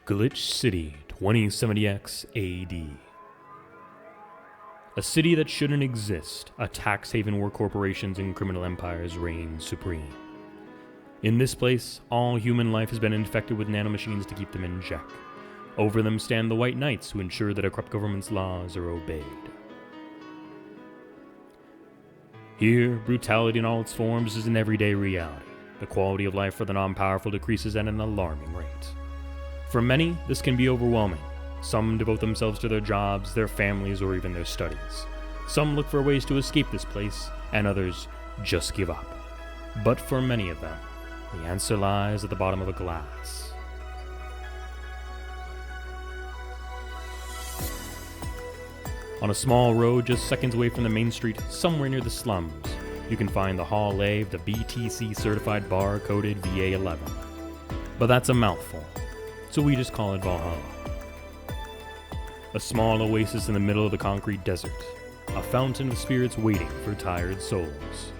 Glitch City, 2070X AD. A city that shouldn't exist, a tax haven where corporations and criminal empires reign supreme. In this place, all human life has been infected with nanomachines to keep them in check. Over them stand the White Knights who ensure that a corrupt government's laws are obeyed. Here, brutality in all its forms is an everyday reality. The quality of life for the non-powerful decreases at an alarming rate. For many, this can be overwhelming. Some devote themselves to their jobs, their families, or even their studies. Some look for ways to escape this place, and others just give up. But for many of them, the answer lies at the bottom of a glass. On a small road just seconds away from the main street, somewhere near the slums, you can find the HallA of the BTC certified bar-coded Va-11. But that's a mouthful, so we just call it Valhalla. A small oasis in the middle of the concrete desert, a fountain of spirits waiting for tired souls.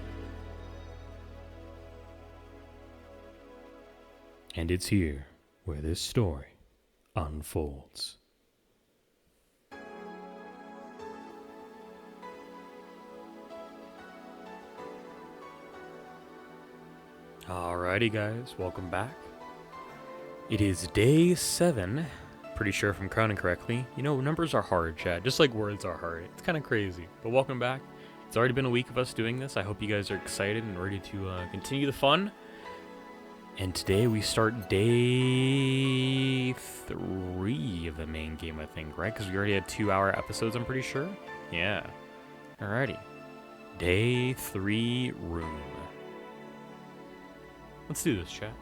And it's here where this story unfolds. Alrighty guys, welcome back. It is day 7. Pretty sure if I'm counting correctly. You know, numbers are hard, chat, just like words are hard. It's kind of crazy, but welcome back. It's already been a week of us doing this. I hope you guys are excited and ready to continue the fun. And today we start day 3 of the main game, I think, right? Because we already had 2-hour episodes, I'm pretty sure. Yeah. Alrighty. Day 3 room. Let's do this, chat.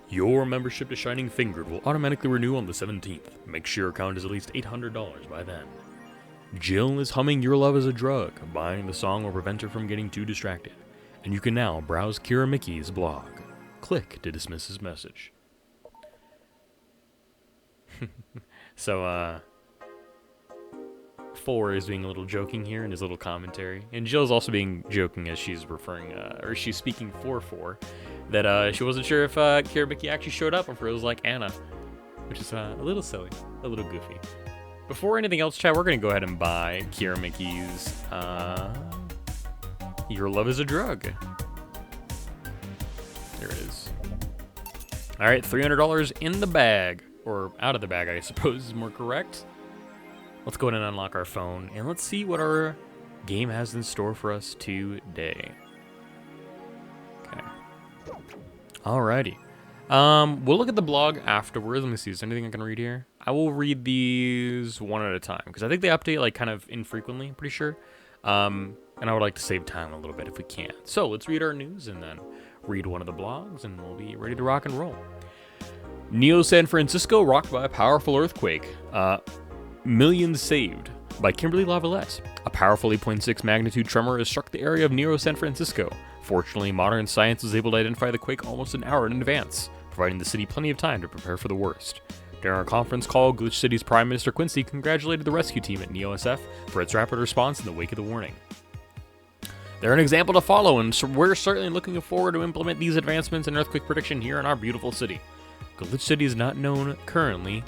Your membership to Shining Fingered will automatically renew on the 17th. Make sure your account is at least $800 by then. Jill is humming Your Love is a Drug. Buying the song will prevent her from getting too distracted. And you can now browse Kira Mickey's blog. Click to dismiss his message. So, 4 is being a little joking here in his little commentary. And Jill's also being joking as she's referring, or she's speaking for 4. That she wasn't sure if Kira Mickey actually showed up or if it was like Anna. Which is a little silly, a little goofy. Before anything else, chat, we're going to go ahead and buy Kira Mickey's Your Love is a Drug. There it is. Alright, $300 in the bag. Or out of the bag, I suppose is more correct. Let's go ahead and unlock our phone. And let's see what our game has in store for us today. Okay. Alrighty. We'll look at the blog afterwards. Let me see. Is there anything I can read here? I will read these one at a time. Because I think they update like kind of infrequently, I'm pretty sure. And I would like to save time a little bit if we can. So let's read our news and then read one of the blogs and we'll be ready to rock and roll. Neo San Francisco rocked by a powerful earthquake. Millions saved by Kimberly Lavalette. A powerful 8.6 magnitude tremor has struck the area of Neo San Francisco. Fortunately, modern science was able to identify the quake almost an hour in advance, providing the city plenty of time to prepare for the worst. During our conference call, Glitch City's Prime Minister Quincy congratulated the rescue team at NeoSF for its rapid response in the wake of the warning. They're an example to follow, and so we're certainly looking forward to implement these advancements in earthquake prediction here in our beautiful city. Glitch City is not currently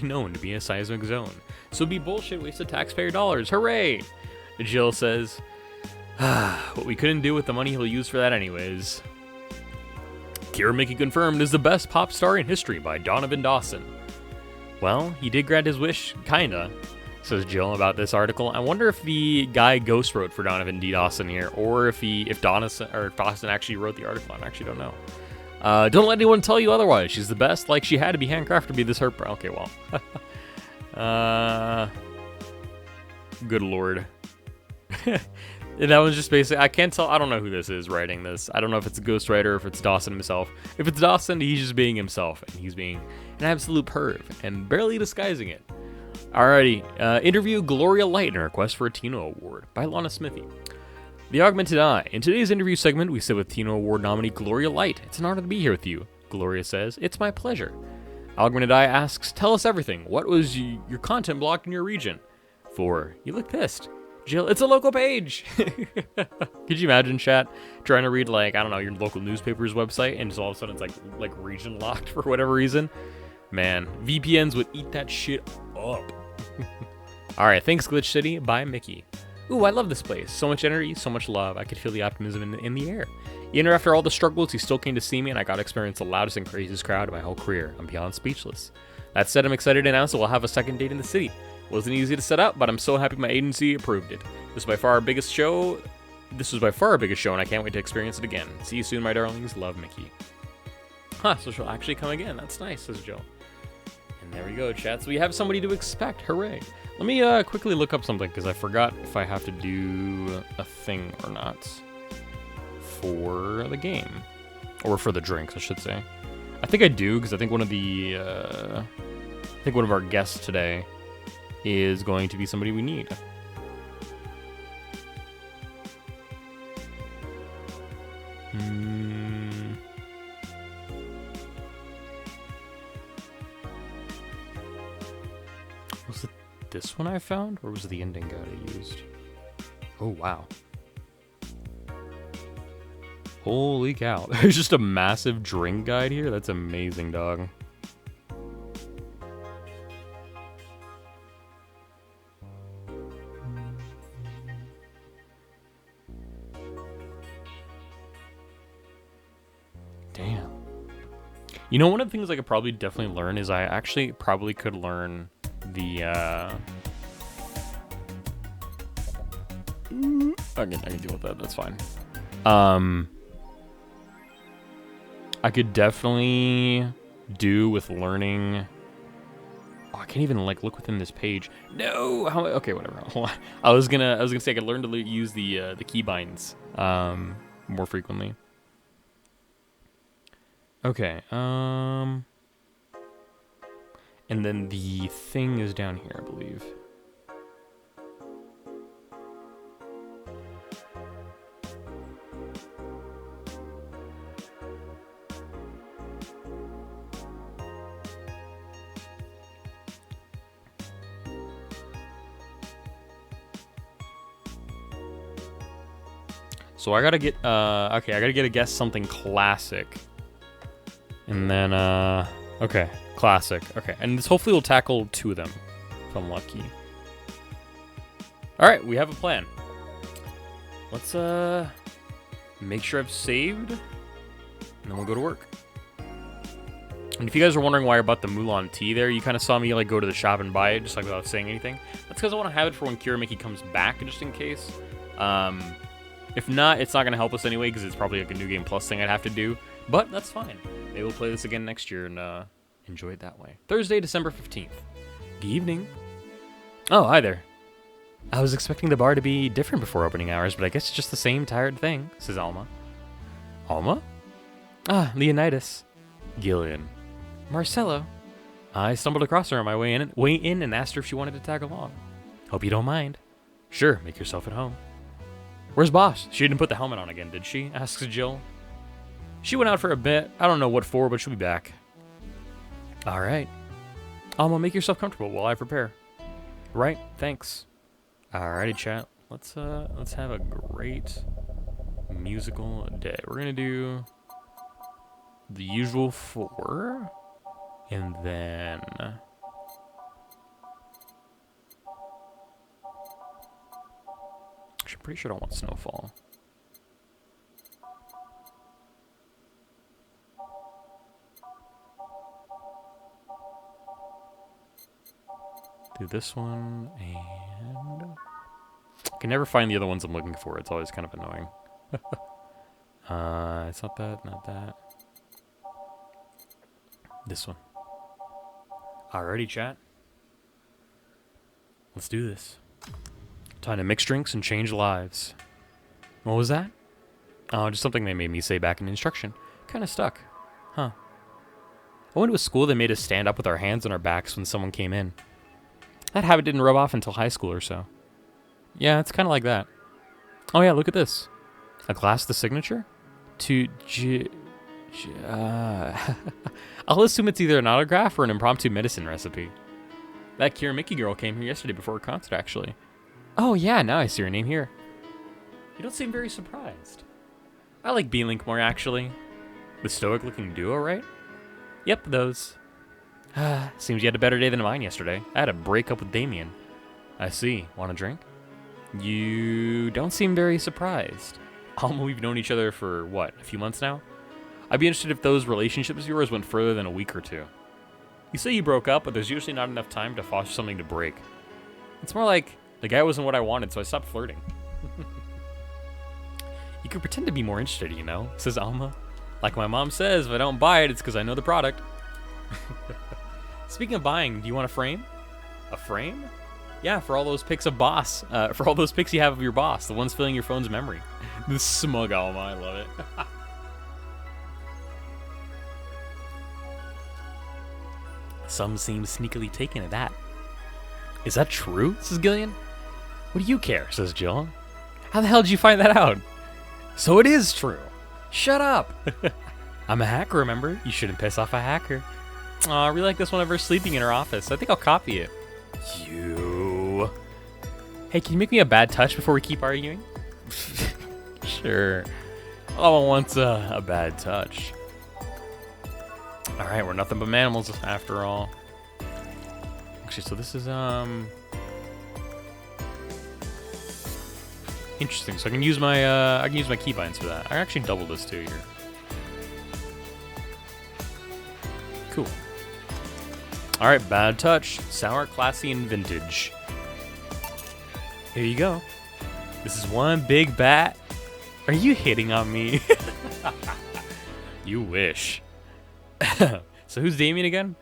known to be a seismic zone, so it'd be bullshit wasted taxpayer dollars. Hooray! Jill says, what we couldn't do with the money he'll use for that anyways. Kira Mickey confirmed is the best pop star in history by Donovan Dawson. Well, he did grant his wish, kinda, says Jill about this article. I wonder if the guy ghost wrote for Donovan D. Dawson here, or if Dawson actually wrote the article. I actually don't know. Don't let anyone tell you otherwise. She's the best, like she had to be handcrafted to be this hurt. Okay, well. Good lord. And that was just basically, I can't tell, I don't know who this is writing this. I don't know if it's a ghostwriter or if it's Dawson himself. If it's Dawson, he's just being himself, and he's being an absolute perv, and barely disguising it. Alrighty, interview Gloria Light in her request for a Tino Award by Lana Smithy. The Augmented Eye. In today's interview segment, we sit with Tino Award nominee Gloria Light. It's an honor to be here with you. Gloria says, it's my pleasure. Augmented Eye asks, tell us everything. What was your content blocked in your region? 4. You look pissed. Jill, it's a local page. Could you imagine, chat, trying to read, like, I don't know, your local newspaper's website, and just all of a sudden it's like region locked for whatever reason? Man, VPNs would eat that shit up. All right, thanks Glitch City. Bye, Mickey. Ooh, I love this place. So much energy, so much love. I could feel the optimism in the air. Even after all the struggles, he still came to see me, and I got to experience the loudest and craziest crowd of my whole career. I'm beyond speechless. That said, I'm excited to announce that we'll have a second date in the city. Wasn't easy to set up, but I'm so happy my agency approved it. This was by far our biggest show, and I can't wait to experience it again. See you soon, my darlings. Love, Mickey. Huh, so she'll actually come again. That's nice, says Jill. And there we go, chat. So we have somebody to expect. Hooray. Let me quickly look up something, because I forgot if I have to do a thing or not for the game. Or for the drinks, I should say. I think I do, because I think one of our guests today is going to be somebody we need. Was it this one I found, or was it the ending guide I used? Oh, wow. Holy cow. There's just a massive drink guide here? That's amazing, dog. Damn. You know, one of the things I could probably definitely learn is I actually probably could learn the, I can deal with that, that's fine. I could definitely do with learning. Oh, I can't even like look within this page. No, okay, whatever. Hold on. I was gonna say I could learn to use the keybinds more frequently. Okay. And then the thing is down here, I believe. So I gotta get, okay, I gotta get a guess something classic. And then, okay, classic. Okay, and this hopefully will tackle 2 of them, if I'm lucky. All right, we have a plan. Let's, make sure I've saved, and then we'll go to work. And if you guys are wondering why I bought the Mulan tea there, you kind of saw me, like, go to the shop and buy it, just like without saying anything. That's because I want to have it for when Kira Mickey comes back, just in case. If not, it's not going to help us anyway, because it's probably like a New Game Plus thing I'd have to do. But that's fine. Maybe we'll play this again next year and enjoy it that way. Thursday, December 15th. Good evening. Oh, hi there. I was expecting the bar to be different before opening hours, but I guess it's just the same tired thing, says Alma. Alma? Ah, Leonidas. Gillian. Marcello. I stumbled across her on my way in and asked her if she wanted to tag along. Hope you don't mind. Sure, make yourself at home. Where's Boss? She didn't put the helmet on again, did she? Asks Jill. She went out for a bit. I don't know what for, but she'll be back. All right. Alma, make yourself comfortable while I prepare. Right, thanks. Alrighty, chat. Let's have a great musical day. We're gonna do the usual 4, and then I'm pretty sure I don't want Snowfall. Do this one, and I can never find the other ones I'm looking for. It's always kind of annoying. It's not that, not that. This one. Alrighty, chat. Let's do this. Time to mix drinks and change lives. What was that? Oh, just something they made me say back in instruction. Kind of stuck. Huh. I went to a school that made us stand up with our hands on our backs when someone came in. That habit didn't rub off until high school or so. Yeah, it's kind of like that. Oh yeah, look at this. A glass the signature? I'll assume it's either an autograph or an impromptu medicine recipe. That Kira Mickey girl came here yesterday before her concert, actually. Oh yeah, now I see your name here. You don't seem very surprised. I like B-Link more, actually. The stoic-looking duo, right? Yep, those. Seems you had a better day than mine yesterday. I had a breakup with Damien. I see. Want a drink? You don't seem very surprised. We've known each other for, what, a few months now? I'd be interested if those relationships of yours went further than a week or two. You say you broke up, but there's usually not enough time to foster something to break. It's more like, the guy wasn't what I wanted, so I stopped flirting. You could pretend to be more interested, you know, says Alma. Like my mom says, if I don't buy it, it's because I know the product. Speaking of buying, do you want a frame? A frame? Yeah, for all those pics of boss. For all those pics you have of your boss, the ones filling your phone's memory. This smug Alma, I love it. Some seem sneakily taken at that. Is that true, says Gillian? What do you care, says Jill. How the hell did you find that out? So it is true. Shut up. I'm a hacker, remember? You shouldn't piss off a hacker. Aw, I really like this one of her sleeping in her office. I think I'll copy it. You. Hey, can you make me a bad touch before we keep arguing? Sure. All I want's a bad touch. Alright, we're nothing but mammals after all. Actually, so this is, interesting. So I can use my keybinds for that. I actually double this too here. Cool. All right, bad touch, sour, classy, and vintage. Here you go. This is one big bat. Are you hitting on me? You wish. So who's Damien again?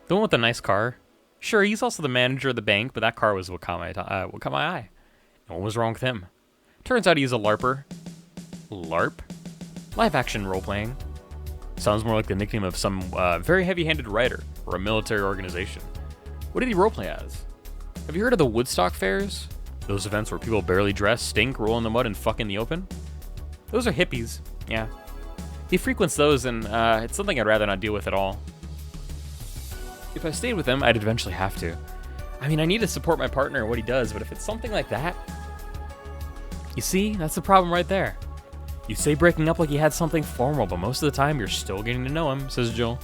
The one with the nice car. Sure, he's also the manager of the bank, but that car was what caught my eye. And what was wrong with him? Turns out he's a LARPer. LARP? Live action role-playing. Sounds more like the nickname of some very heavy-handed writer or a military organization. What did he roleplay as? Have you heard of the Woodstock fairs? Those events where people barely dress, stink, roll in the mud, and fuck in the open? Those are hippies, yeah. He frequents those, and it's something I'd rather not deal with at all. If I stayed with him, I'd eventually have to. I mean, I need to support my partner in what he does, but if it's something like that... You see, that's the problem right there. You say breaking up like you had something formal, but most of the time you're still getting to know him, says Jill.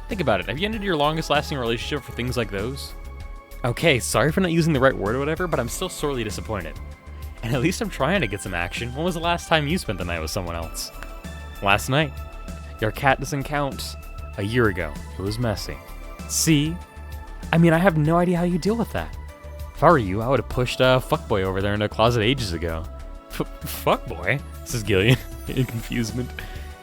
Think about it. Have you ended your longest lasting relationship for things like those? Okay, sorry for not using the right word or whatever, but I'm still sorely disappointed. And at least I'm trying to get some action. When was the last time you spent the night with someone else? Last night. Your cat doesn't count. A year ago. It was messy. See? I mean, I have no idea how you deal with that. If I were you, I would have pushed Fuckboy over there in a closet ages ago. Fuckboy? Says Gillian, in confusement.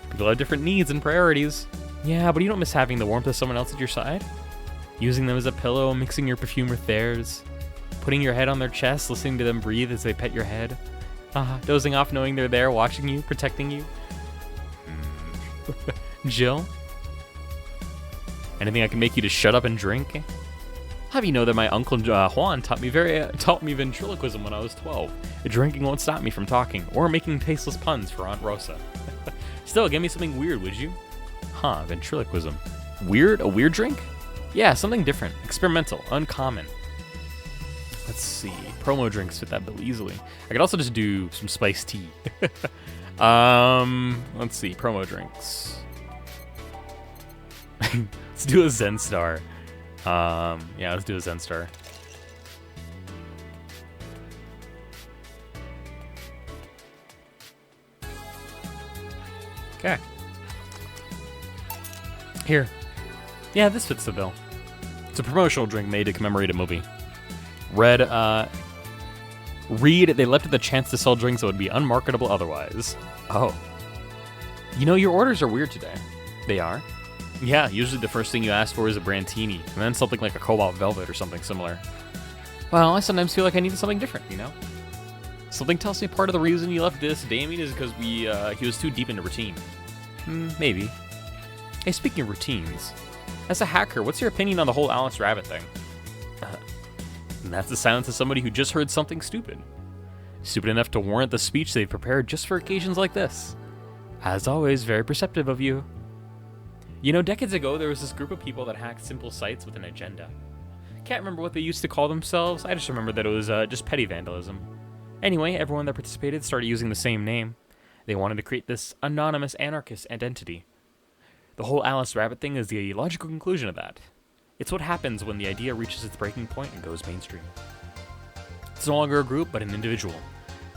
People have different needs and priorities. Yeah, but you don't miss having the warmth of someone else at your side? Using them as a pillow, mixing your perfume with theirs. Putting your head on their chest, listening to them breathe as they pet your head. Dozing off knowing they're there, watching you, protecting you. Jill? Anything I can make you to shut up and drink? Have you know that my uncle Juan taught me ventriloquism when I was 12. Drinking won't stop me from talking or making tasteless puns for Aunt Rosa. Still, give me something weird, would you? Ventriloquism. Weird? A weird drink? Yeah, something different, experimental, uncommon. Let's see. Promo drinks fit that bill easily. I could also just do some spiced tea. Let's see. Promo drinks. Let's do a Zen Star. Yeah, let's do a Zen Star. Okay. Here. Yeah, this fits the bill. It's a promotional drink made to commemorate a movie. Read, they left it the chance to sell drinks that would be unmarketable otherwise. Oh. You know, your orders are weird today. They are? Yeah, usually the first thing you ask for is a Brantini, and then something like a Cobalt Velvet or something similar. Well, I sometimes feel like I needed something different, you know? Something tells me part of the reason you left this Damien is because he was too deep into routine. Maybe. Hey, speaking of routines, as a hacker, what's your opinion on the whole Alice Rabbit thing? And that's the silence of somebody who just heard something stupid. Stupid enough to warrant the speech they've prepared just for occasions like this. As always, very perceptive of you. You know, decades ago, there was this group of people that hacked simple sites with an agenda. Can't remember what they used to call themselves. I just remember that it was just petty vandalism. Anyway, everyone that participated started using the same name. They wanted to create this anonymous anarchist identity. The whole Alice Rabbit thing is the logical conclusion of that. It's what happens when the idea reaches its breaking point and goes mainstream. It's no longer a group, but an individual.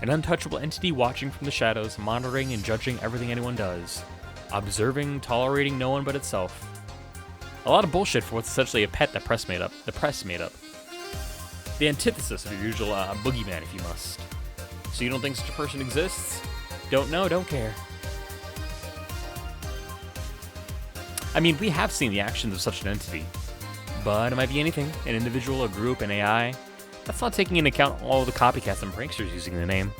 An untouchable entity watching from the shadows, monitoring and judging everything anyone does. Observing, tolerating no one but itself. A lot of bullshit for what's essentially a pet that the press made up. The antithesis of your usual boogeyman, if you must. So you don't think such a person exists? Don't know, don't care. I mean, we have seen the actions of such an entity. But it might be anything, an individual, a group, an AI. That's not taking into account all the copycats and pranksters using the name.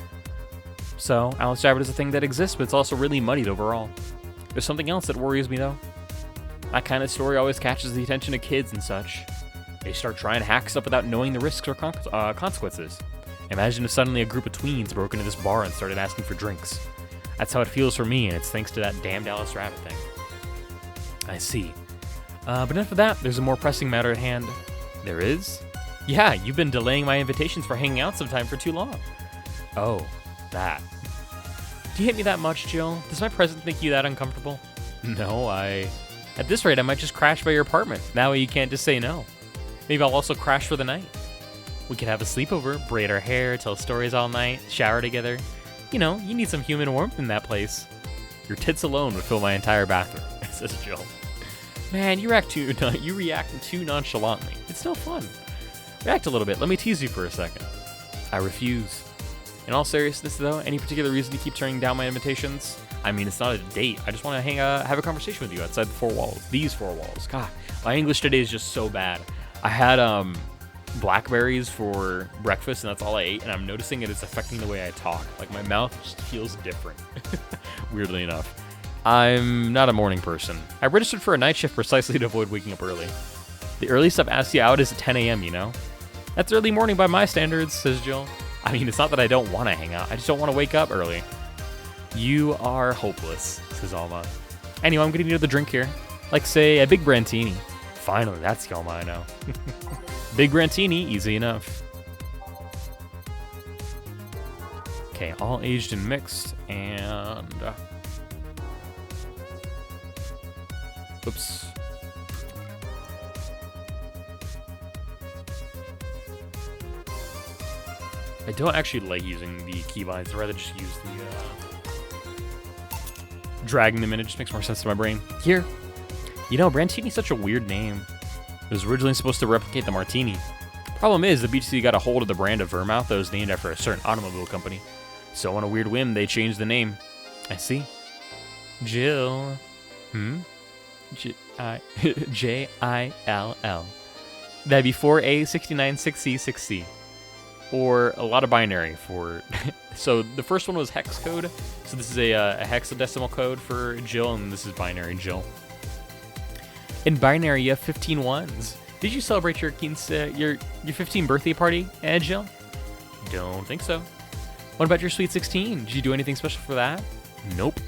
So, Alice Rabbit is a thing that exists, but it's also really muddied overall. There's something else that worries me, though. That kind of story always catches the attention of kids and such. They start trying to hack stuff without knowing the risks or consequences. Imagine if suddenly a group of tweens broke into this bar and started asking for drinks. That's how it feels for me, and it's thanks to that damned Alice Rabbit thing. I see. But enough of that, there's a more pressing matter at hand. There is? Yeah, you've been delaying my invitations for hanging out sometime for too long. Oh, that. Do you hate me that much, Jill? Does my presence make you that uncomfortable? No, At this rate, I might just crash by your apartment. That way you can't just say no. Maybe I'll also crash for the night. We could have a sleepover, braid our hair, tell stories all night, shower together. You know, you need some human warmth in that place. Your tits alone would fill my entire bathroom, says Jill. Man, you react too nonchalantly. It's no fun. React a little bit. Let me tease you for a second. I refuse. In all seriousness, though, any particular reason to keep turning down my invitations? I mean, it's not a date. I just want to have a conversation with you outside the four walls. These four walls. God, my English today is just so bad. I had blackberries for breakfast, and that's all I ate, and I'm noticing it is affecting the way I talk. Like, my mouth just feels different, weirdly enough. I'm not a morning person. I registered for a night shift precisely to avoid waking up early. The earliest I've asked you out is at 10 a.m., you know? That's early morning by my standards, says Jill. I mean, it's not that I don't want to hang out. I just don't want to wake up early. You are hopeless, says Alma. Anyway, I'm getting you the drink here. Like, say, a big Brantini. Finally, that's the Alma I know. Big Brantini, easy enough. Okay, all aged and mixed, and... oops. I don't actually like using the keybinds. I'd rather just use the dragging them in. It just makes more sense to my brain. Here. You know, Brantini's such a weird name. It was originally supposed to replicate the Martini. Problem is, the BTC got a hold of the brand of Vermouth that was named after a certain automobile company. So on a weird whim, they changed the name. I see. Jill. Jill. That'd be 4A, 69, 6C, 6C. Or a lot of binary for... So the first one was hex code. So this is a hexadecimal code for Jill, and this is binary Jill. In binary, you have 15 ones. Did you celebrate your 15th birthday party, Jill? Don't think so. What about your sweet 16? Did you do anything special for that? Nope.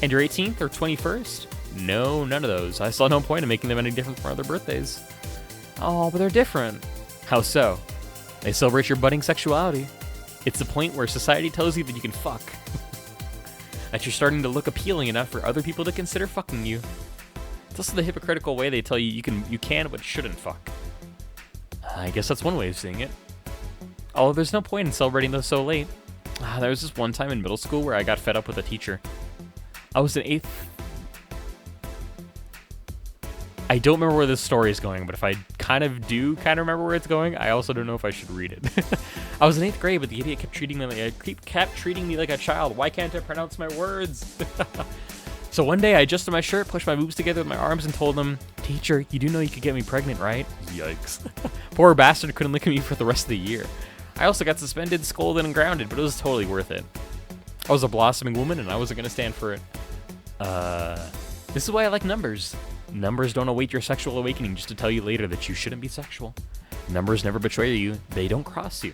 And your 18th or 21st? No, none of those. I saw no point in making them any different from other birthdays. Oh, but they're different. How so? They celebrate your budding sexuality. It's the point where society tells you that you can fuck. That you're starting to look appealing enough for other people to consider fucking you. It's also the hypocritical way they tell you you can but shouldn't fuck. I guess that's one way of seeing it. Although there's no point in celebrating those so late. There was this one time in middle school where I got fed up with a teacher. I was in 8th... I don't remember where this story is going, but if I kind of remember where it's going, I also don't know if I should read it. I was in 8th grade, but the idiot kept treating me like a child. Why can't I pronounce my words? So one day I adjusted my shirt, pushed my boobs together with my arms, and told him, "Teacher, you do know you could get me pregnant, right?" Yikes. Poor bastard couldn't look at me for the rest of the year. I also got suspended, scolded, and grounded, but it was totally worth it. I was a blossoming woman, and I wasn't going to stand for it. This is why I like numbers. Numbers don't await your sexual awakening just to tell you later that you shouldn't be sexual. Numbers never betray you. They don't cross you.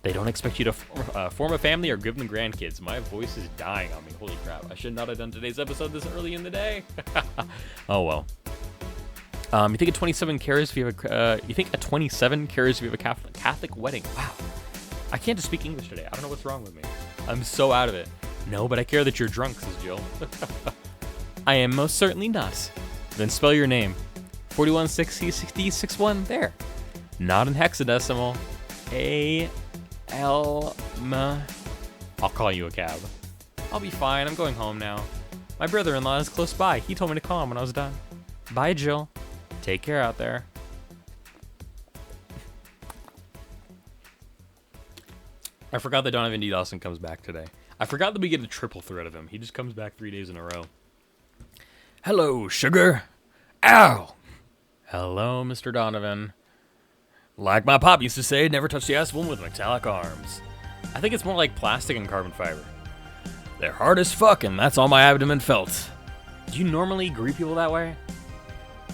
They don't expect you to form a family or give them grandkids. My voice is dying on me. Holy crap. I should not have done today's episode this early in the day. Oh, well. You think a 27 cares if you have a? You think a 27 cares if you have a Catholic wedding? Wow. I can't just speak English today. I don't know what's wrong with me. I'm so out of it. No, but I care that you're drunk, says Jill. I am most certainly not. Then spell your name. 416061. There. Not in hexadecimal. A-L-M. I'll call you a cab. I'll be fine. I'm going home now. My brother-in-law is close by. He told me to call him when I was done. Bye, Jill. Take care out there. I forgot that Donovan D. Dawson comes back today. I forgot that we get a triple threat of him. He just comes back 3 days in a row. Hello, sugar. Ow! Hello, Mr. Donovan. Like my pop used to say, never touch the ass of a woman with metallic arms. I think it's more like plastic and carbon fiber. They're hard as fuck, and that's all my abdomen felt. Do you normally greet people that way?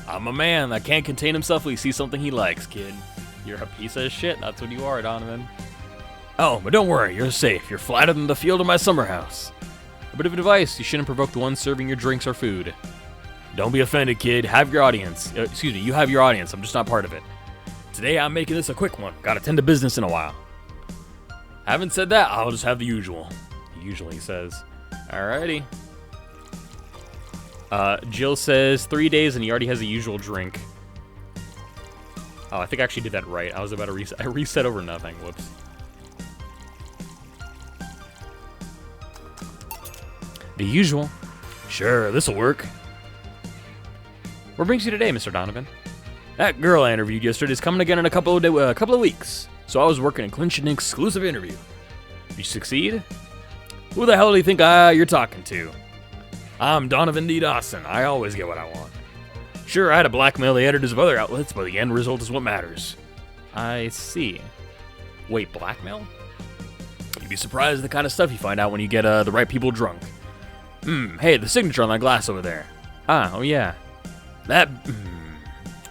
I'm a man that can't contain himself when he sees something he likes, kid. You're a piece of shit. That's what you are, Donovan. Oh, but don't worry. You're safe. You're flatter than the field of my summer house. A bit of advice. You shouldn't provoke the one serving your drinks or food. Don't be offended, kid. Have your audience. Excuse me. You have your audience. I'm just not part of it. Today, I'm making this a quick one. Gotta tend to business in a while. Having said that, I'll just have the usual. He usually says. Alrighty. Jill says 3 days and he already has a usual drink. Oh, I think I actually did that right. I was about to reset. I reset over nothing. Whoops. The usual. Sure, this'll work. What brings you today, Mr. Donovan? That girl I interviewed yesterday is coming again in a couple of weeks. So I was working to clinch an exclusive interview. Did you succeed? Who the hell do you think you're talking to? I'm Donovan D. Dawson. I always get what I want. Sure, I had to blackmail the editors of other outlets, but the end result is what matters. I see. Wait, blackmail? You'd be surprised at the kind of stuff you find out when you get the right people drunk. Hey, the signature on that glass over there. Ah, oh yeah. That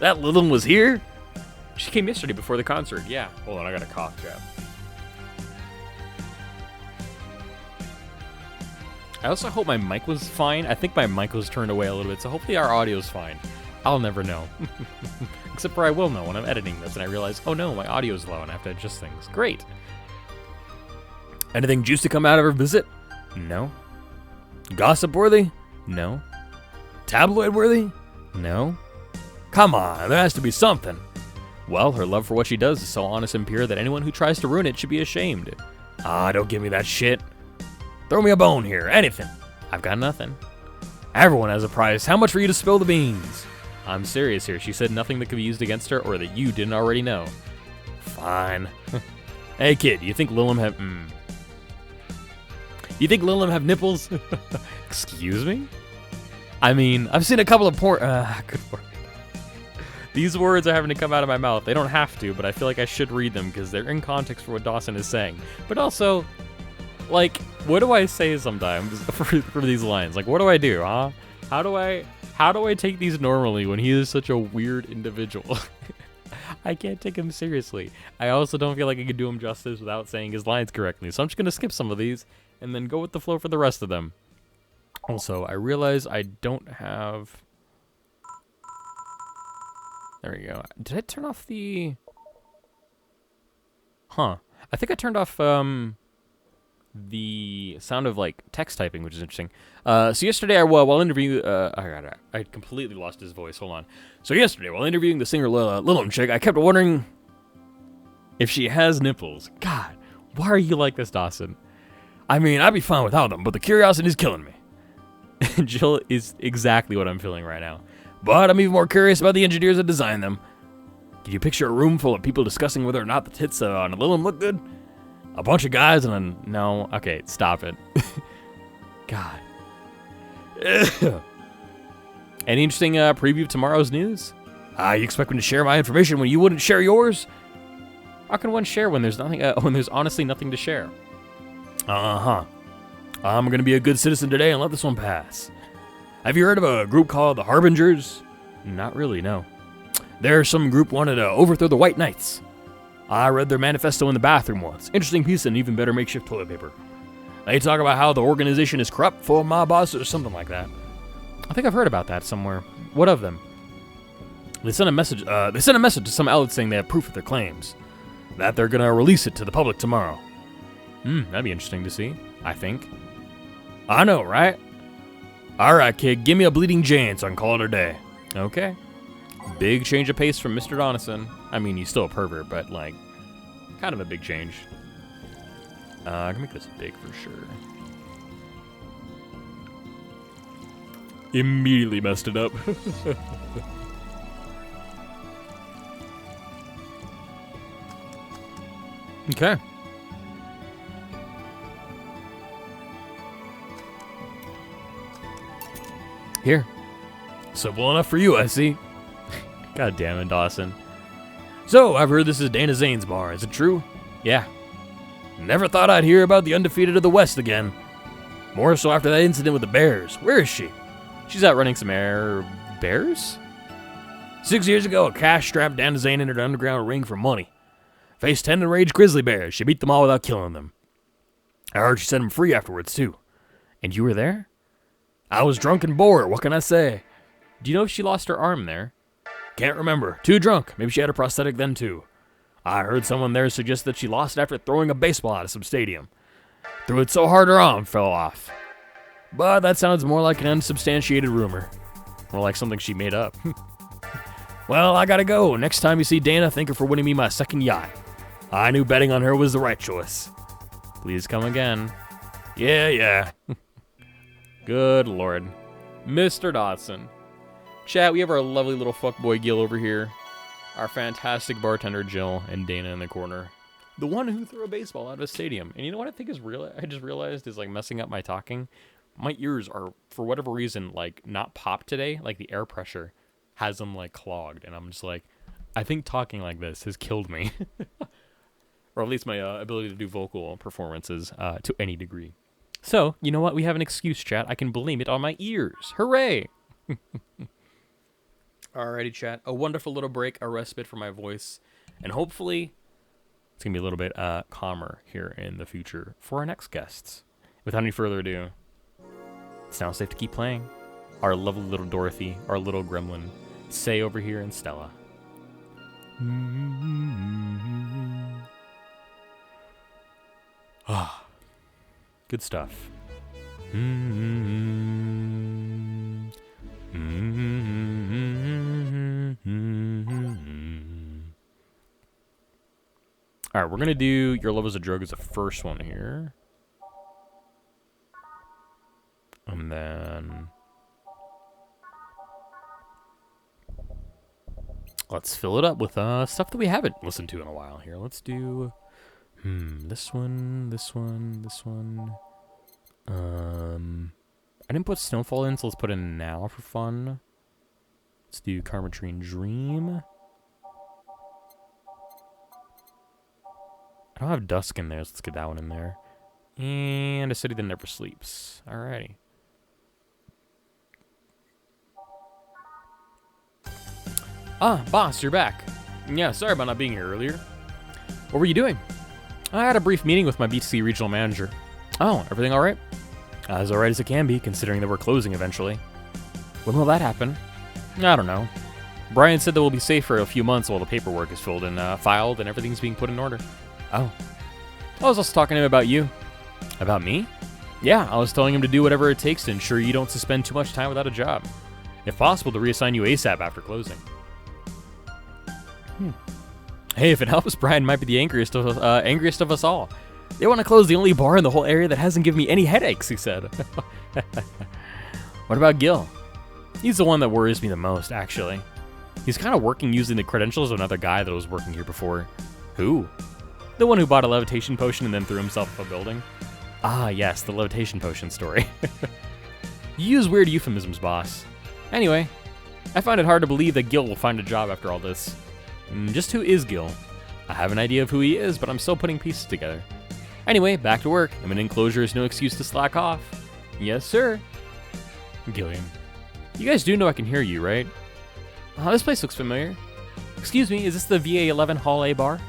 little one was here? She came yesterday before the concert, yeah. Hold on, I got a cough jab. I also hope my mic was fine. I think my mic was turned away a little bit, so hopefully our audio's fine. I'll never know. Except for I will know when I'm editing this and I realize, oh no, my audio's low and I have to adjust things. Great. Anything juicy come out of her visit? No. Gossip worthy? No. Tabloid worthy? No. Come on, there has to be something. Well, her love for what she does is so honest and pure that anyone who tries to ruin it should be ashamed. Ah, don't give me that shit. Throw me a bone here, anything. I've got nothing. Everyone has a price. How much for you to spill the beans? I'm serious here. She said nothing that could be used against her or that you didn't already know. Fine. Hey kid, you think Lilum have You think Lilum have nipples? Excuse me? I mean, I've seen a couple of good word. These words are having to come out of my mouth. They don't have to, but I feel like I should read them because they're in context for what Dawson is saying. But also, like, what do I say sometimes for these lines? Like, what do I do, huh? How do I take these normally when he is such a weird individual? I can't take him seriously. I also don't feel like I could do him justice without saying his lines correctly. So I'm just going to skip some of these and then go with the flow for the rest of them. Also, I realize I don't have... There we go. Did I turn off the... Huh. I think I turned off the sound of like text typing, which is interesting. So yesterday, while interviewing... I completely lost his voice. Hold on. So yesterday, while interviewing the singer Lilum chick, I kept wondering if she has nipples. God, why are you like this, Dawson? I mean, I'd be fine without them, but the curiosity is killing me. Jill is exactly what I'm feeling right now. But I'm even more curious about the engineers that designed them. Can you picture a room full of people discussing whether or not the tits on a Lilum look good? A bunch of guys and a... No. Okay, stop it. God. Any interesting preview of tomorrow's news? You expect me to share my information when you wouldn't share yours? How can one share when there's nothing? When there's honestly nothing to share? I'm gonna be a good citizen today and let this one pass. Have you heard of a group called the Harbingers? Not really, no. There's some group wanted to overthrow the White Knights. I read their manifesto in the bathroom once. Interesting piece and even better makeshift toilet paper. They talk about how the organization is corrupt, full of mob bosses or something like that. I think I've heard about that somewhere. What of them? They sent a message to some outlets saying they have proof of their claims. That they're gonna release it to the public tomorrow. That'd be interesting to see, I think. I know, right? Alright, kid, give me a bleeding Jane so I can call it a day. Okay. Big change of pace from Mr. Donison. I mean, he's still a pervert, but, like, kind of a big change. I can make this big for sure. Immediately messed it up. Okay. Here. Simple enough for you, I see. God damn it, Dawson. So, I've heard this is Dana Zane's bar. Is it true? Yeah. Never thought I'd hear about the undefeated of the West again. More so after that incident with the Bears. Where is she? She's out running some bears? 6 years ago, a cash-strapped Dana Zane entered an underground ring for money. Faced 10 enraged grizzly bears. She beat them all without killing them. I heard she set them free afterwards, too. And you were there? I was drunk and bored. What can I say? Do you know if she lost her arm there? Can't remember. Too drunk. Maybe she had a prosthetic then, too. I heard someone there suggest that she lost it after throwing a baseball out of some stadium. Threw it so hard her arm fell off. But that sounds more like an unsubstantiated rumor. More like something she made up. Well, I gotta go. Next time you see Dana, thank her for winning me my second yacht. I knew betting on her was the right choice. Please come again. Yeah. Good lord. Mr. Dodson. Chat, we have our lovely little fuckboy Gil over here. Our fantastic bartender Jill, and Dana in the corner. The one who threw a baseball out of a stadium. And you know what I think is real? I just realized is like messing up my talking. My ears are, for whatever reason, like not popped today. Like the air pressure has them like clogged. And I'm just like, I think talking like this has killed me. Or at least my ability to do vocal performances to any degree. So, you know what? We have an excuse, chat. I can blame it on my ears. Hooray! Alrighty, chat. A wonderful little break, a respite for my voice. And hopefully, it's going to be a little bit calmer here in the future for our next guests. Without any further ado, it's now safe to keep playing. Our lovely little Dorothy, our little gremlin, Say over here, and Stella. Ah, good stuff. Alright, we're going to do Your Love is a Drug as the first one here. And then let's fill it up with stuff that we haven't listened to in a while here. Let's do this one. I didn't put Snowfall in, so let's put it in now for fun. Let's do Carmetrine Dream. I don't have Dusk in there, so let's get that one in there. And A City That Never Sleeps. Alrighty. Ah, boss, you're back. Yeah, sorry about not being here earlier. What were you doing? I had a brief meeting with my BTC regional manager. Oh, everything alright? As alright as it can be, considering that we're closing eventually. When will that happen? I don't know. Brian said that we'll be safe for a few months while the paperwork is filed and everything's being put in order. Oh. I was also talking to him about you. About me? Yeah, I was telling him to do whatever it takes to ensure you don't spend too much time without a job. If possible, to reassign you ASAP after closing. Hey, if it helps, Brian might be the angriest of us all. They want to close the only bar in the whole area that hasn't given me any headaches, he said. What about Gil? He's the one that worries me the most, actually. He's kind of working using the credentials of another guy that was working here before. Who? The one who bought a levitation potion and then threw himself off a building? Ah, yes, the levitation potion story. You use weird euphemisms, boss. Anyway, I find it hard to believe that Gil will find a job after all this. Just who is Gil? I have an idea of who he is, but I'm still putting pieces together. Anyway, back to work. Imminent closure is no excuse to slack off. Yes, sir. Gillian. You guys do know I can hear you, right? This place looks familiar. Excuse me, is this the Va-11HallA bar?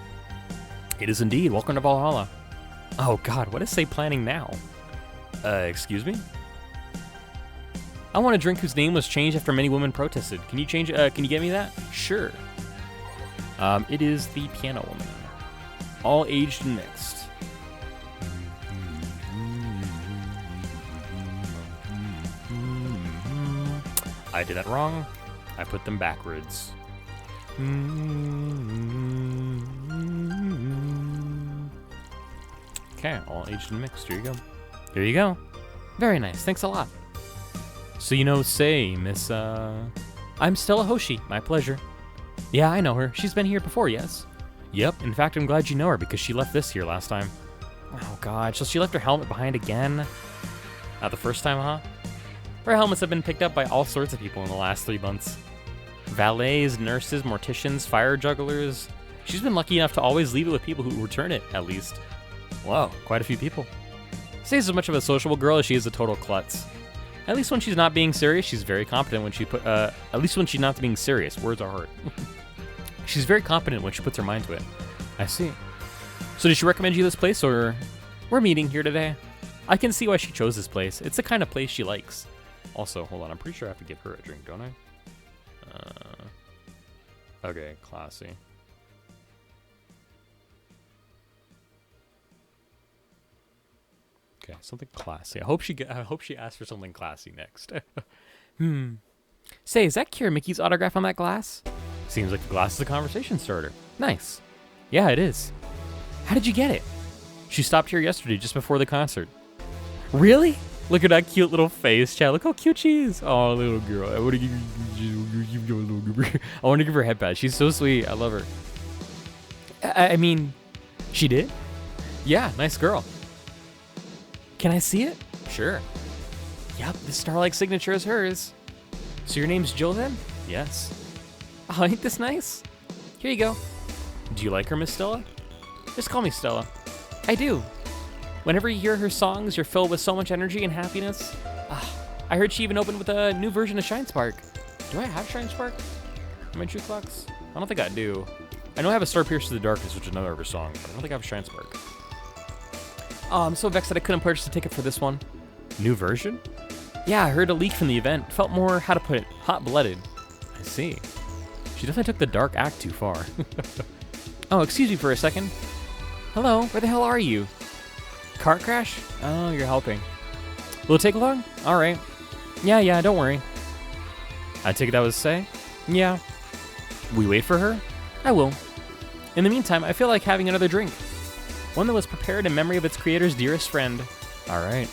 It is indeed. Welcome to Valhalla. Oh god, what is Say planning now? Excuse me? I want a drink whose name was changed after many women protested. Can you change? Can you get me that? Sure. It is the Piano Woman. All aged and mixed. I did that wrong. I put them backwards. Okay, all aged and mixed. Here you go. Here you go. Very nice. Thanks a lot. So say, Miss, I'm Stella Hoshi. My pleasure. Yeah, I know her. She's been here before, yes? Yep. In fact, I'm glad you know her because she left this here last time. Oh, God. So she left her helmet behind again? Not the first time, huh? Her helmets have been picked up by all sorts of people in the last 3 months. Valets, nurses, morticians, fire jugglers. She's been lucky enough to always leave it with people who return it, at least. Wow, quite a few people. Stays as much of a sociable girl as she is a total klutz. At least when she's not being serious, she's very competent when at least when she's not being serious. Words are hard. She's very competent when she puts her mind to it. I see. So did she recommend you this place, or... We're meeting here today. I can see why she chose this place. It's the kind of place she likes. Also, hold on, I'm pretty sure I have to give her a drink, don't I? Okay, classy. Okay, something classy. I hope she asks for something classy next. Say, is that Keira Mickey's autograph on that glass? Seems like the glass is a conversation starter. Nice. Yeah, it is. How did you get it? She stopped here yesterday just before the concert. Really? Look at that cute little face, Chad. Look how cute she is. Oh, little girl. I want to give her a head pat. She's so sweet. I love her. I mean, she did? Yeah, nice girl. Can I see it? Sure. Yep, the star-like signature is hers. So your name's Jill then? Yes. Oh, ain't this nice? Here you go. Do you like her, Miss Stella? Just call me Stella. I do. Whenever you hear her songs, you're filled with so much energy and happiness. I heard she even opened with a new version of Shine Spark. Do I have Shine Spark? Am I jukebox? I don't think I do. I know I have a Star Pierce to the Darkness, which is another of her songs, but I don't think I have Shine Spark. Oh, I'm so vexed that I couldn't purchase a ticket for this one. New version? Yeah, I heard a leak from the event. Felt more, how to put it, hot-blooded. I see. She definitely took the dark act too far. Oh, excuse me for a second. Hello, where the hell are you? Car crash? Oh, you're helping. Will it take long? All right. Yeah, don't worry. I take it that was to say? Yeah. We wait for her? I will. In the meantime, I feel like having another drink. One that was prepared in memory of its creator's dearest friend. All right.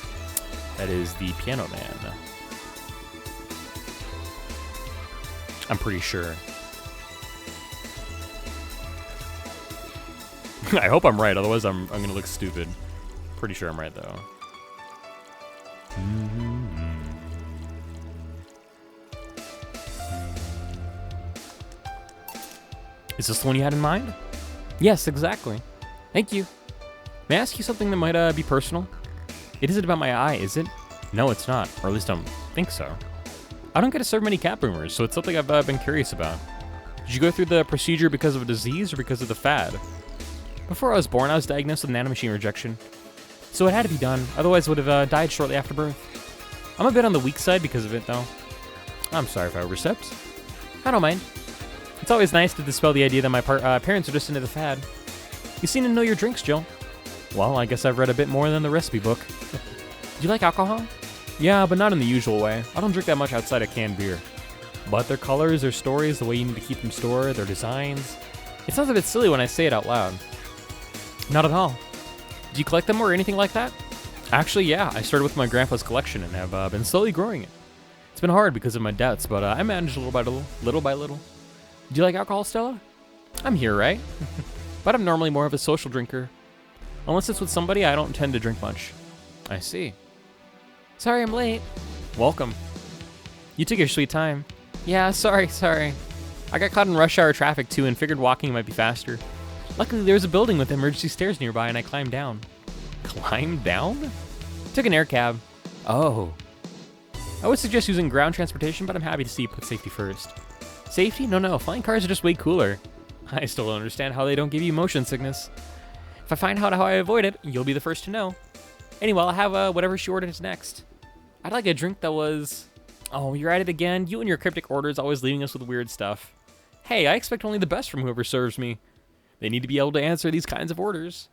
That is the Piano Man. I'm pretty sure. I hope I'm right, otherwise I'm gonna look stupid. Pretty sure I'm right though. Is this the one you had in mind? Yes, exactly. Thank you. May I ask you something that might be personal? It isn't about my eye, is it? No, it's not, or at least I don't think so. I don't get to serve many cat boomers, so it's something I've been curious about. Did you go through the procedure because of a disease or because of the fad? Before I was born, I was diagnosed with nanomachine rejection. So it had to be done, otherwise I would have died shortly after birth. I'm a bit on the weak side because of it, though. I'm sorry if I overstepped. I don't mind. It's always nice to dispel the idea that my parents are just into the fad. You seem to know your drinks, Jill. Well, I guess I've read a bit more than the recipe book. Do you like alcohol? Yeah, but not in the usual way. I don't drink that much outside of canned beer. But their colors, their stories, the way you need to keep them stored, their designs... It sounds a bit silly when I say it out loud. Not at all. Do you collect them or anything like that? Actually, yeah. I started with my grandpa's collection and have been slowly growing it. It's been hard because of my debts, but I managed little by little. Do you like alcohol, Stella? I'm here, right? But I'm normally more of a social drinker. Unless it's with somebody, I don't tend to drink much. I see. Sorry I'm late. Welcome. You took your sweet time. Yeah, sorry. I got caught in rush hour traffic too and figured walking might be faster. Luckily, there was a building with emergency stairs nearby and I climbed down. Climbed down? Took an air cab. Oh. I would suggest using ground transportation, but I'm happy to see you put safety first. Safety? No. Flying cars are just way cooler. I still don't understand how they don't give you motion sickness. If I find out how I avoid it, you'll be the first to know. Anyway, I'll have whatever she orders next. I'd like a drink that was... Oh, you're at it again? You and your cryptic orders always leaving us with weird stuff. Hey, I expect only the best from whoever serves me. They need to be able to answer these kinds of orders.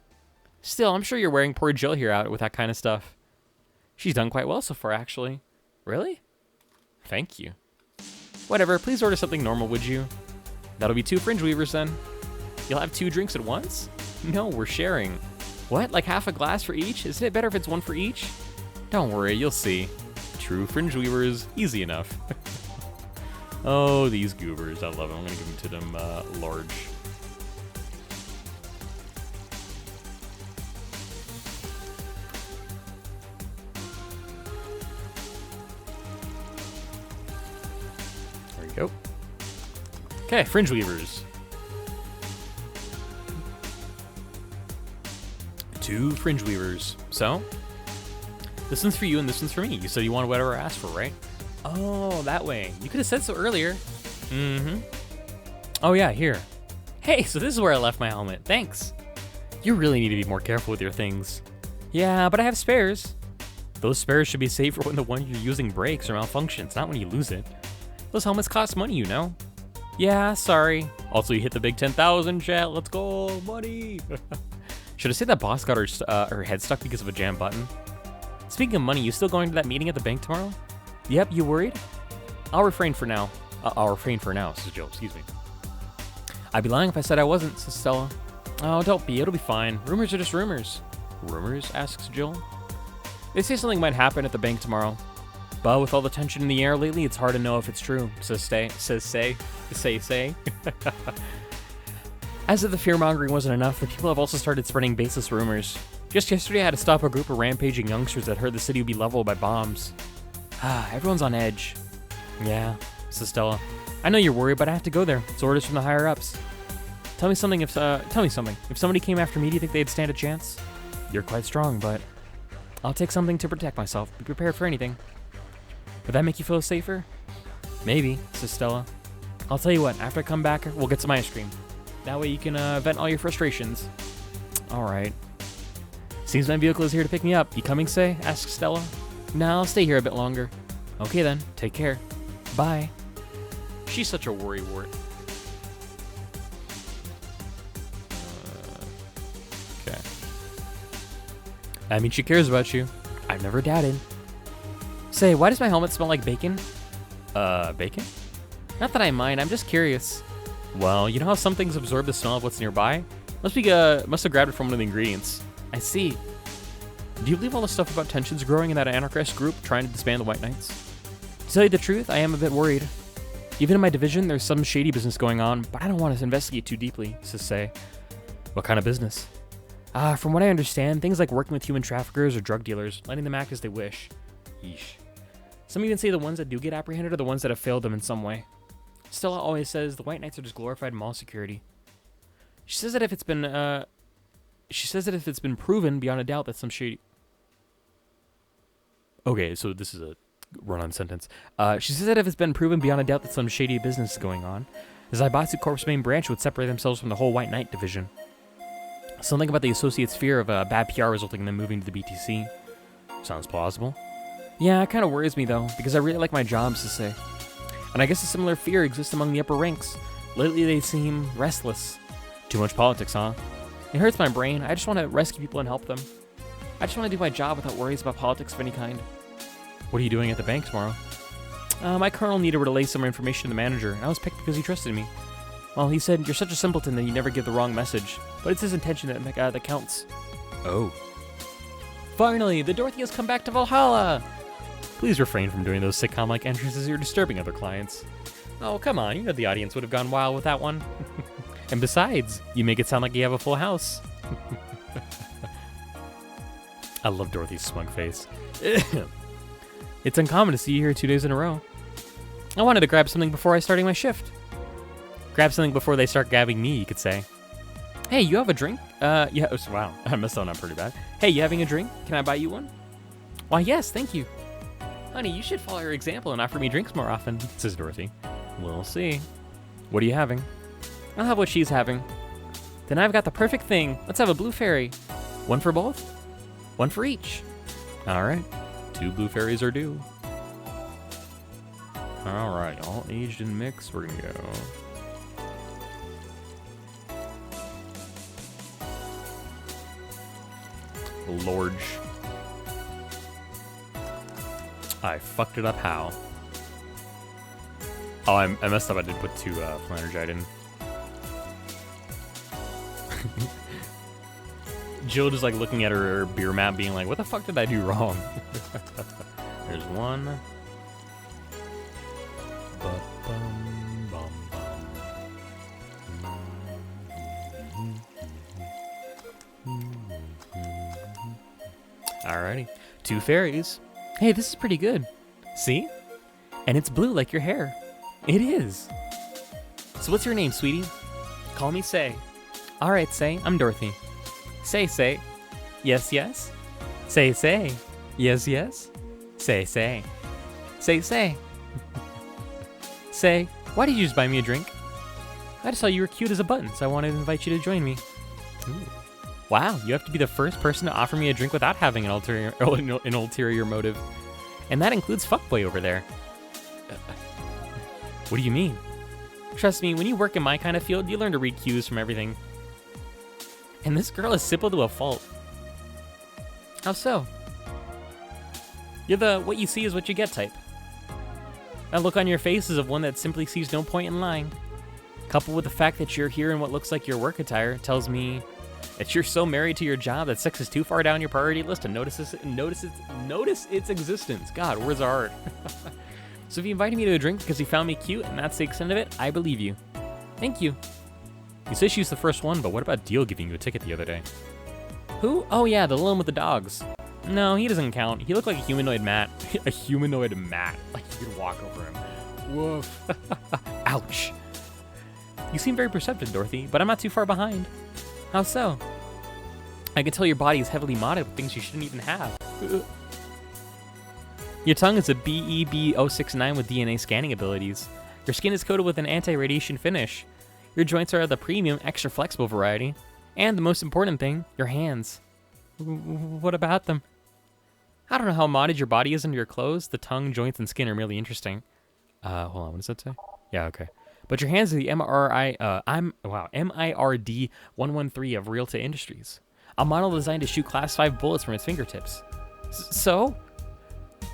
Still, I'm sure you're wearing poor Jill here out with that kind of stuff. She's done quite well so far, actually. Really? Thank you. Whatever, please order something normal, would you? That'll be 2 fringe weavers then. You'll have 2 drinks at once? No, we're sharing. What, like half a glass for each? Isn't it better if it's 1 for each? Don't worry, you'll see. True fringe weavers, easy enough. Oh, these goobers, I love them. I'm gonna give them to them large. There you go. Okay, fringe weavers. 2 fringe weavers. So, this one's for you and this one's for me. You said you wanted whatever I asked for, right? Oh, that way. You could have said so earlier. Mm-hmm. Oh yeah, here. Hey, so this is where I left my helmet. Thanks. You really need to be more careful with your things. Yeah, but I have spares. Those spares should be saved for when the one you're using breaks or malfunctions, not when you lose it. Those helmets cost money, you know. Yeah, sorry. Also, you hit the big 10,000, chat. Let's go, buddy. Should I say that boss got her head stuck because of a jammed button? Speaking of money, you still going to that meeting at the bank tomorrow? Yep, you worried? I'll refrain for now. Says Jill, excuse me. I'd be lying if I said I wasn't, says Stella. Oh, don't be, it'll be fine. Rumors are just rumors. Rumors? Asks Jill. They say something might happen at the bank tomorrow. But with all the tension in the air lately, it's hard to know if it's true, says say. As if the fear-mongering wasn't enough, the people have also started spreading baseless rumors. Just yesterday, I had to stop a group of rampaging youngsters that heard the city would be leveled by bombs. Everyone's on edge. Yeah, says Stella. I know you're worried, but I have to go there. It's orders from the higher-ups. Tell me something. If somebody came after me, do you think they'd stand a chance? You're quite strong, but I'll take something to protect myself. Be prepared for anything. Would that make you feel safer? Maybe, says Stella. I'll tell you what, after I come back, we'll get some ice cream. That way you can vent all your frustrations. All right. Seems my vehicle is here to pick me up. You coming, Say? Asks Stella. Nah, I'll stay here a bit longer. Okay then, take care. Bye. She's such a worrywart. Okay. I mean, she cares about you. I've never doubted. Say, why does my helmet smell like bacon? Bacon? Not that I mind, I'm just curious. Well, you know how some things absorb the smell of what's nearby? Must have grabbed it from one of the ingredients. I see. Do you believe all the stuff about tensions growing in that anarchist group trying to disband the White Knights? To tell you the truth, I am a bit worried. Even in my division, there's some shady business going on, but I don't want to investigate too deeply, says Say. What kind of business? From what I understand, things like working with human traffickers or drug dealers, letting them act as they wish. Yeesh. Some even say the ones that do get apprehended are the ones that have failed them in some way. Stella always says the White Knights are just glorified mall security. She says that if it's been proven beyond a doubt that some shady... Okay, so this is a run-on sentence. She says that if it's been proven beyond a doubt that some shady business is going on, the Zaibatsu Corp's main branch would separate themselves from the whole White Knight division. Something about the Associates' fear of bad PR resulting in them moving to the BTC. Sounds plausible. Yeah, it kind of worries me, though, because I really like my job, to say. And I guess a similar fear exists among the upper ranks. Lately, they seem restless. Too much politics, huh? It hurts my brain. I just want to rescue people and help them. I just want to do my job without worries about politics of any kind. What are you doing at the bank tomorrow? My colonel needed to relay some information to the manager, and I was picked because he trusted me. Well, he said, you're such a simpleton that you never give the wrong message, but it's his intention that counts. Oh. Finally, the Dorothy has come back to Valhalla! Please refrain from doing those sitcom-like entrances. You're disturbing other clients. Oh, come on. You know the audience would have gone wild with that one. And besides, you make it sound like you have a full house. I love Dorothy's smug face. It's uncommon to see you here 2 days in a row. I wanted to grab something before I started my shift. Grab something before they start gabbing me, you could say. Hey, you have a drink? Yeah, wow. I messed that up pretty bad. Hey, you having a drink? Can I buy you one? Why, yes, thank you. Honey, you should follow your example and offer me drinks more often, says Dorothy. We'll see. What are you having? I'll have what she's having. Then I've got the perfect thing. Let's have a blue fairy. One for both? One for each. All right. 2 blue fairies are due. All right, all aged and mixed. We're gonna go. Lorge. I fucked it up. How? Oh, I messed up. I did put 2 Flannergite in. Jill just like looking at her beer map, being like, "What the fuck did I do wrong?" There's 1. Alrighty. 2 fairies. Hey, this is pretty good. See? And it's blue like your hair. It is. So what's your name, sweetie? Call me Say. Alright, Say. I'm Dorothy. Say, Say. Yes, yes. Say, Say. Yes, yes. Say, Say. Say, Say. Say, why did you just buy me a drink? I just saw you were cute as a button, so I wanted to invite you to join me. Ooh. Wow, you have to be the first person to offer me a drink without having an ulterior motive. And that includes fuckboy over there. What do you mean? Trust me, when you work in my kind of field, you learn to read cues from everything. And this girl is simple to a fault. How so? You're the what you see is what you get type. That look on your face is of one that simply sees no point in lying. Coupled with the fact that you're here in what looks like your work attire tells me that you're so married to your job that sex is too far down your priority list to notice its existence. God, words are hard. So if you invited me to a drink because you found me cute and that's the extent of it, I believe you. Thank you. You say she's the first one, but what about Deal giving you a ticket the other day? Who? Oh yeah, the little one with the dogs. No, he doesn't count. He looked like a humanoid mat. A humanoid mat. Like you could walk over him. Woof. Ouch. You seem very perceptive, Dorothy, but I'm not too far behind. How so? I can tell your body is heavily modded with things you shouldn't even have. Your tongue is a BEB069 with DNA scanning abilities. Your skin is coated with an anti-radiation finish. Your joints are the premium, extra flexible variety. And the most important thing, your hands. What about them? I don't know how modded your body is under your clothes. The tongue, joints, and skin are merely interesting. Hold on, what does that say? Yeah, okay. But your hands are the MIRD-113 of Realta Industries. A model designed to shoot Class 5 bullets from its fingertips. So?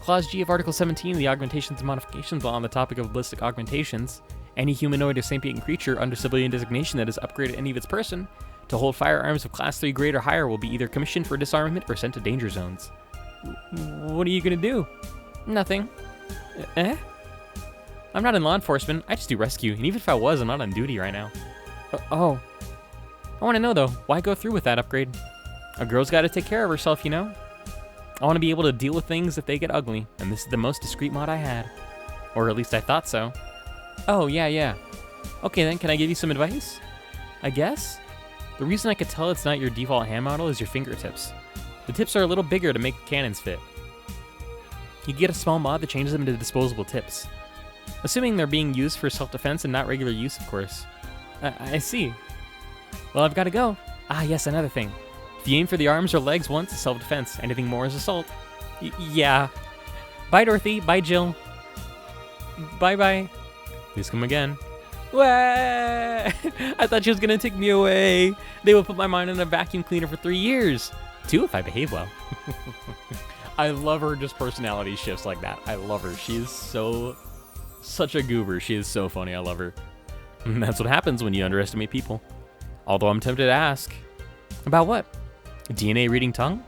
Clause G of Article 17 of the Augmentations and Modifications Law on the topic of ballistic augmentations. Any humanoid or sapient creature under civilian designation that has upgraded any of its person to hold firearms of Class 3 grade or higher will be either commissioned for disarmament or sent to danger zones. What are you gonna do? Nothing. Eh? I'm not in law enforcement, I just do rescue, and even if I was, I'm not on duty right now. Oh. I want to know though, why go through with that upgrade? A girl's gotta take care of herself, you know? I want to be able to deal with things if they get ugly, and this is the most discreet mod I had. Or at least I thought so. Oh, yeah. Okay then, can I give you some advice? I guess? The reason I could tell it's not your default hand model is your fingertips. The tips are a little bigger to make the cannons fit. You get a small mod that changes them into disposable tips. Assuming they're being used for self-defense and not regular use, of course. I see. Well, I've got to go. Ah, yes, another thing. If you aim for the arms or legs once, it's self-defense. Anything more is assault. Yeah. Bye, Dorothy. Bye, Jill. Bye-bye. Please come again. Wah! I thought she was going to take me away. They will put my mind in a vacuum cleaner for 3 years. 2 if I behave well. I love her just personality shifts like that. I love her. She is such a goober. She is so funny. I love her. And that's what happens when you underestimate people. Although I'm tempted to ask. About what? DNA reading tongue?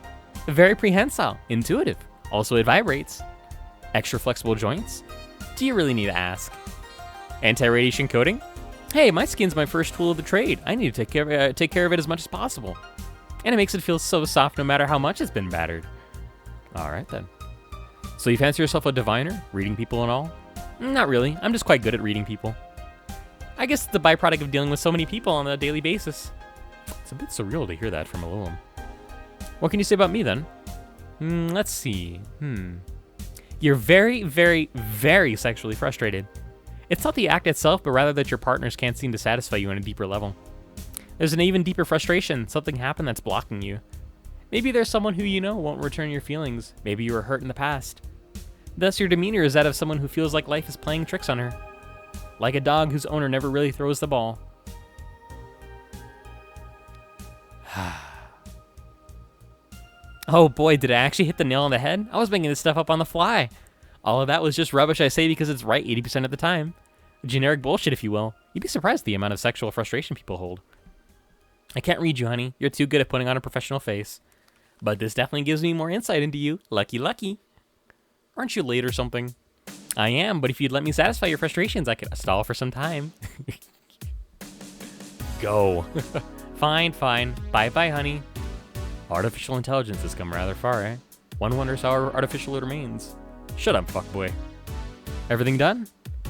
Very prehensile. Intuitive. Also it vibrates. Extra flexible joints? Do you really need to ask? Anti-radiation coating? Hey, my skin's my first tool of the trade. I need to take care of it as much as possible. And it makes it feel so soft no matter how much it's been battered. Alright then. So you fancy yourself a diviner? Reading people and all? Not really. I'm just quite good at reading people. I guess it's the byproduct of dealing with so many people on a daily basis. It's a bit surreal to hear that from a Lilum. What can you say about me then? Let's see. You're very, very, very sexually frustrated. It's not the act itself, but rather that your partners can't seem to satisfy you on a deeper level. There's an even deeper frustration. Something happened that's blocking you. Maybe there's someone who you know won't return your feelings. Maybe you were hurt in the past. Thus, your demeanor is that of someone who feels like life is playing tricks on her. Like a dog whose owner never really throws the ball. Oh boy, did I actually hit the nail on the head? I was making this stuff up on the fly. All of that was just rubbish I say because it's right 80% of the time. Generic bullshit, if you will. You'd be surprised at the amount of sexual frustration people hold. I can't read you, honey. You're too good at putting on a professional face. But this definitely gives me more insight into you. Lucky, lucky. Aren't you late or something? I am, but if you'd let me satisfy your frustrations, I could stall for some time. Go. Fine, fine. Bye-bye, honey. Artificial intelligence has come rather far, eh? One wonders how artificial it remains. Shut up, fuckboy. Everything done?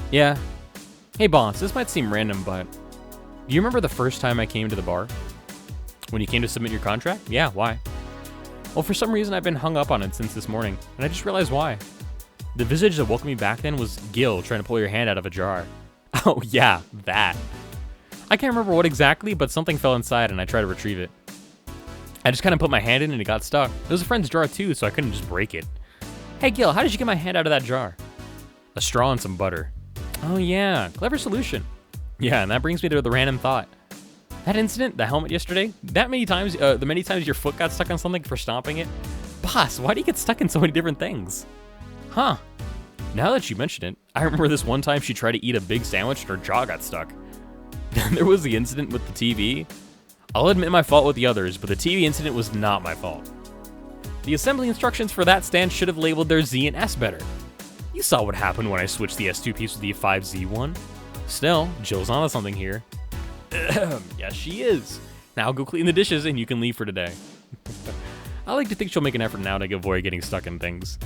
Yeah. Hey, boss, this might seem random, but... do you remember the first time I came to the bar? When you came to submit your contract? Yeah, why? Well, for some reason, I've been hung up on it since this morning, and I just realized why. The visage that woke me back then was Gil trying to pull your hand out of a jar. Oh, yeah, that. I can't remember what exactly, but something fell inside, and I tried to retrieve it. I just kind of put my hand in, and it got stuck. It was a friend's jar, too, so I couldn't just break it. Hey, Gil, how did you get my hand out of that jar? A straw and some butter. Oh, yeah, clever solution. Yeah, and that brings me to the random thought. That incident, the helmet yesterday, the many times your foot got stuck on something for stomping it. Boss, why do you get stuck in so many different things? Huh. Now that you mention it, I remember this one time she tried to eat a big sandwich and her jaw got stuck. Then there was the incident with the TV. I'll admit my fault with the others, but the TV incident was not my fault. The assembly instructions for that stand should have labeled their Z and S better. You saw what happened when I switched the S2 piece with the 5Z1. Still, Jill's onto something here. Yes, she is. Now go clean the dishes and you can leave for today. I like to think she'll make an effort now to avoid getting stuck in things.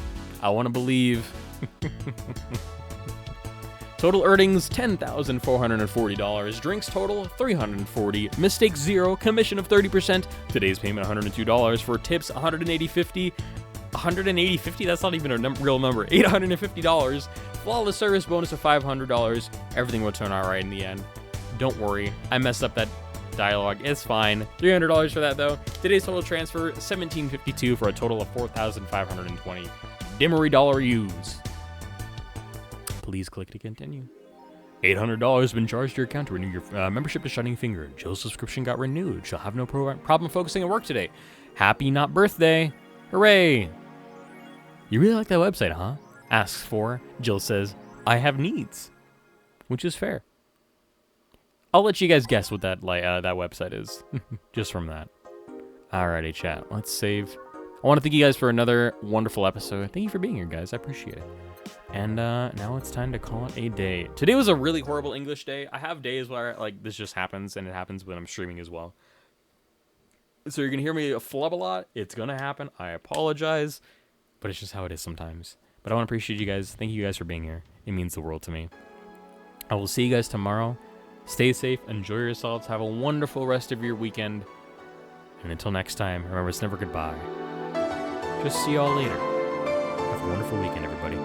I want to believe. Total earnings, $10,440. Drinks total, $340. Mistakes, 0. Commission of 30%. Today's payment, $102. For tips, $180.50. $180.50? That's not even a real number. $850. Flawless service bonus of $500. Everything will turn out right in the end. Don't worry, I messed up that dialogue. It's fine. $300 for that though. Today's total transfer, $1,752 for a total of $4,520. Dimmery dollar use. Please click to continue. $800 has been charged to your account to renew your membership to Shining Finger. Jill's subscription got renewed. She'll have no problem focusing at work today. Happy not birthday. Hooray. You really like that website, huh? Asks for. Jill says, I have needs. Which is fair. I'll let you guys guess what that website is. Just from that. Alrighty, chat. Let's save. I want to thank you guys for another wonderful episode. Thank you for being here, guys. I appreciate it. And now it's time to call it a day. Today was a really horrible English day. I have days where like this just happens, and it happens when I'm streaming as well. So you're going to hear me flub a lot. It's going to happen. I apologize. But it's just how it is sometimes. But I want to appreciate you guys. Thank you guys for being here. It means the world to me. I will see you guys tomorrow. Stay safe. Enjoy yourselves. Have a wonderful rest of your weekend. And until next time, remember it's never goodbye. Just see y'all later. Have a wonderful weekend, everybody.